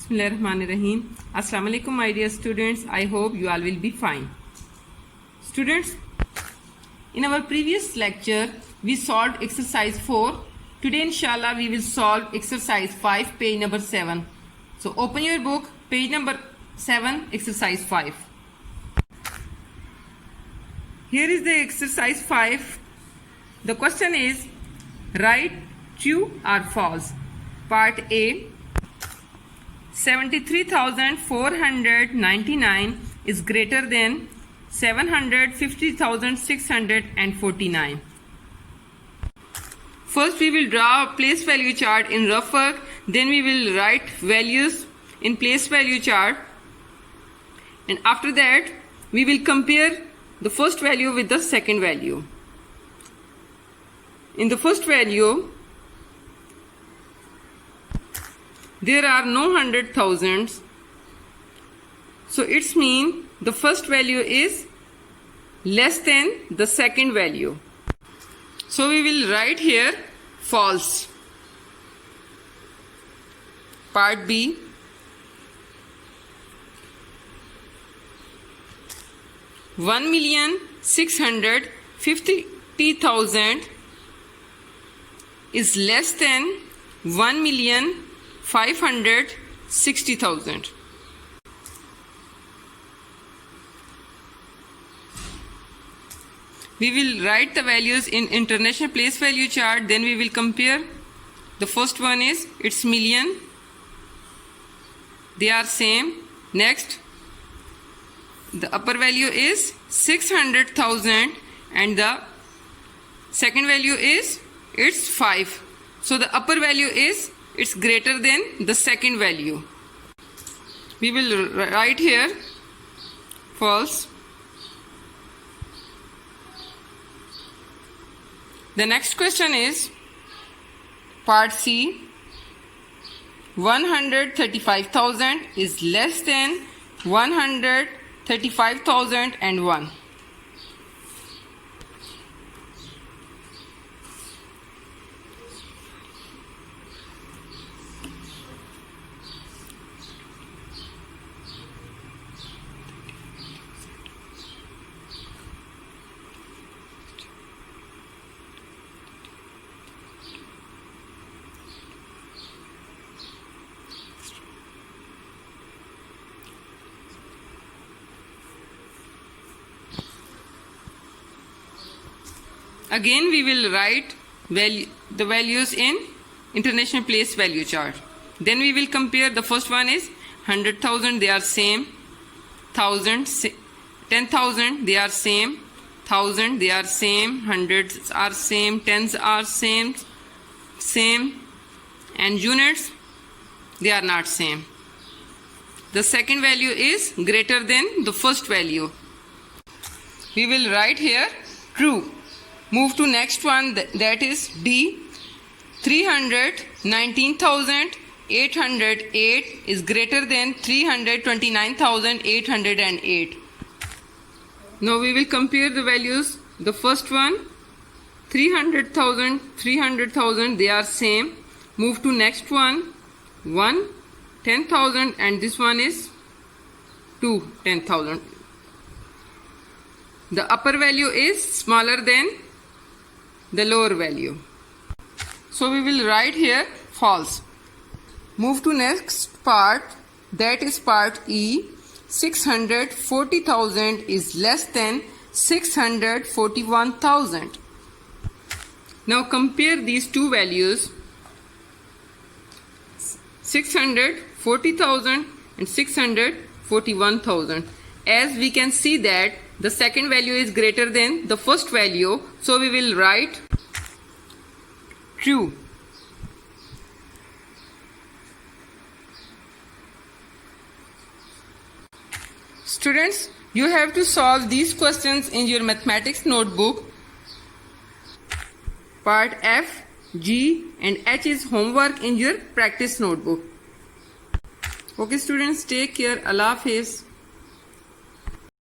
Bismillahirrahmanirrahim. Assalamu alaikum, my dear students. I hope you all will be fine. Students, in our previous lecture, we solved exercise 4. Today, inshallah, we will solve exercise 5, page number 7. So, open your book, page number 7, exercise 5. Here is the exercise 5. The question is, write true or false. Part A. 73,499 is greater than 750,649. First we will draw a place value chart in rough work, then we will write values in place value chart, and after that we will compare the first value with the second value. In the first value there are no 100,000s, so it's mean the first value is less than the second value. So we will write here false. Part B. $1,650,000 is less than 1,560,000. We will write the values in international place value chart, then we will compare. The first one is it's million, they are same. Next, the upper value is 600,000 and the second value is it's 5. So the upper value is it's greater than the second value. We will write here false. The next question is part C. 135,000 is less than 135,001. Again we will write the values in international place value chart. Then we will compare. The first one is 100,000, they are same. 1,000, 10,000, they are same. 1,000, they are same. Hundreds are same. Tens are same. And units, they are not same. The second value is greater than the first value. We will write here true. Move to next one, that is D. 319,808 is greater than 329,808. Now we will compare the values. The first one, 300,000, 300,000, they are same. Move to next one, 10,000, and this one is 10,000. The upper value is smaller than the lower value. So we will write here false. Move to next part, that is part E. 640,000 is less than 641,000. Now compare these two values, 640,000 and 641,000. As we can see that the second value is greater than the first value, so we will write true. Students, you have to solve these questions in your mathematics notebook. Part F, G and H is homework in your practice notebook. Okay students, take care. Allah Hafiz.